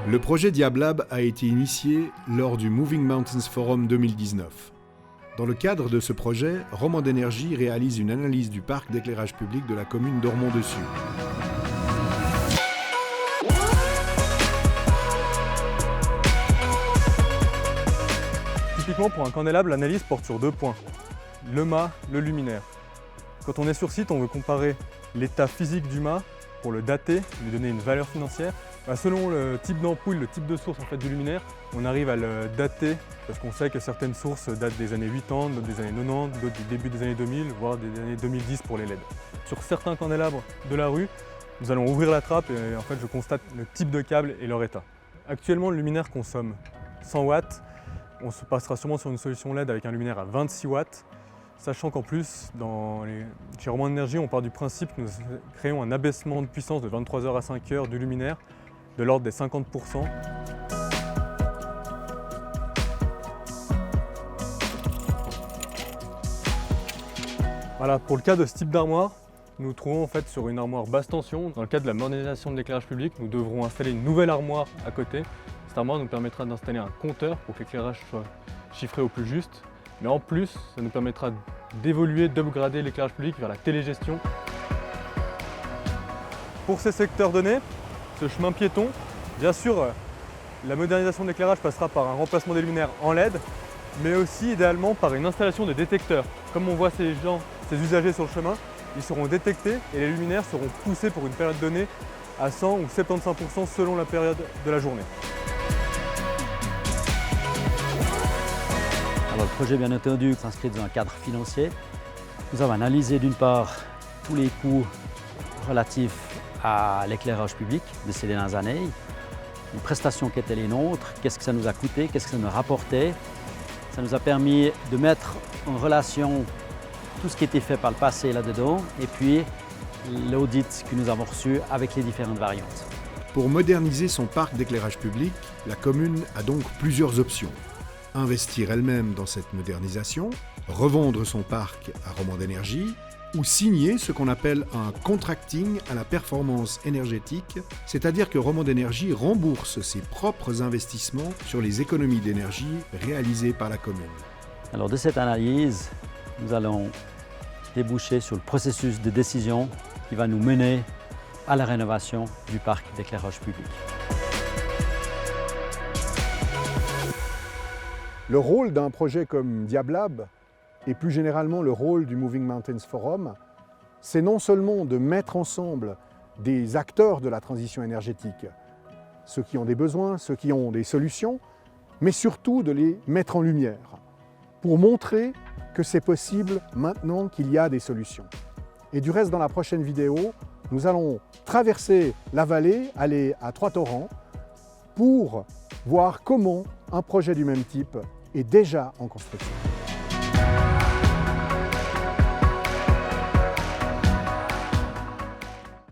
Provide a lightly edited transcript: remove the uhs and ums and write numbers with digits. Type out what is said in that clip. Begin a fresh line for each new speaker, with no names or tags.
Le projet Diablab a été initié lors du Moving Mountains Forum 2019. Dans le cadre de ce projet, Romande Énergie réalise une analyse du parc d'éclairage public de la commune d'Ormont-Dessus.
Typiquement, pour un candélabre, l'analyse porte sur 2 points, le mât, le luminaire. Quand on est sur site, on veut comparer l'état physique du mât pour le dater, lui donner une valeur financière. Selon le type d'ampoule, le type de source du luminaire, on arrive à le dater parce qu'on sait que certaines sources datent des années 80, d'autres des années 90, d'autres du début des années 2000, voire des années 2010 pour les LED. Sur certains candélabres de la rue, nous allons ouvrir la trappe et en fait je constate le type de câble et leur état. Actuellement, le luminaire consomme 100 watts. On se passera sûrement sur une solution LED avec un luminaire à 26 watts. Sachant qu'en plus, chez Romande Énergie, on part du principe que nous créons un abaissement de puissance de 23h à 5h du luminaire de l'ordre des 50%. Voilà, pour le cas de ce type d'armoire, nous nous trouvons en fait sur une armoire basse tension. Dans le cadre de la modernisation de l'éclairage public, nous devrons installer une nouvelle armoire à côté. Cette armoire nous permettra d'installer un compteur pour que l'éclairage soit chiffré au plus juste. Mais en plus, ça nous permettra d'évoluer, d'upgrader l'éclairage public vers la télégestion. Pour ces secteurs donnés, ce chemin piéton, bien sûr, la modernisation de l'éclairage passera par un remplacement des luminaires en LED, mais aussi idéalement par une installation de détecteurs. Comme on voit ces usagers sur le chemin, ils seront détectés et les luminaires seront poussés pour une période donnée à 100 ou 75% selon la période de la journée.
Alors, le projet, bien entendu, s'inscrit dans un cadre financier. Nous avons analysé d'une part tous les coûts relatifs à l'éclairage public de ces dernières années, les prestations qui étaient les nôtres, qu'est-ce que ça nous a coûté, qu'est-ce que ça nous rapportait. Ça nous a permis de mettre en relation tout ce qui a été fait par le passé là-dedans et puis l'audit que nous avons reçu avec les différentes variantes.
Pour moderniser son parc d'éclairage public, la commune a donc plusieurs options. Investir elle-même dans cette modernisation, revendre son parc à Romande Énergie ou signer ce qu'on appelle un contracting à la performance énergétique, c'est-à-dire que Romande Énergie rembourse ses propres investissements sur les économies d'énergie réalisées par la commune.
Alors de cette analyse, nous allons déboucher sur le processus de décision qui va nous mener à la rénovation du parc d'éclairage public.
Le rôle d'un projet comme Diablab, et plus généralement le rôle du Moving Mountains Forum, c'est non seulement de mettre ensemble des acteurs de la transition énergétique, ceux qui ont des besoins, ceux qui ont des solutions, mais surtout de les mettre en lumière, pour montrer que c'est possible maintenant qu'il y a des solutions. Et du reste, dans la prochaine vidéo, nous allons traverser la vallée, aller à Trois-Torrents, pour voir comment un projet du même type est déjà en construction.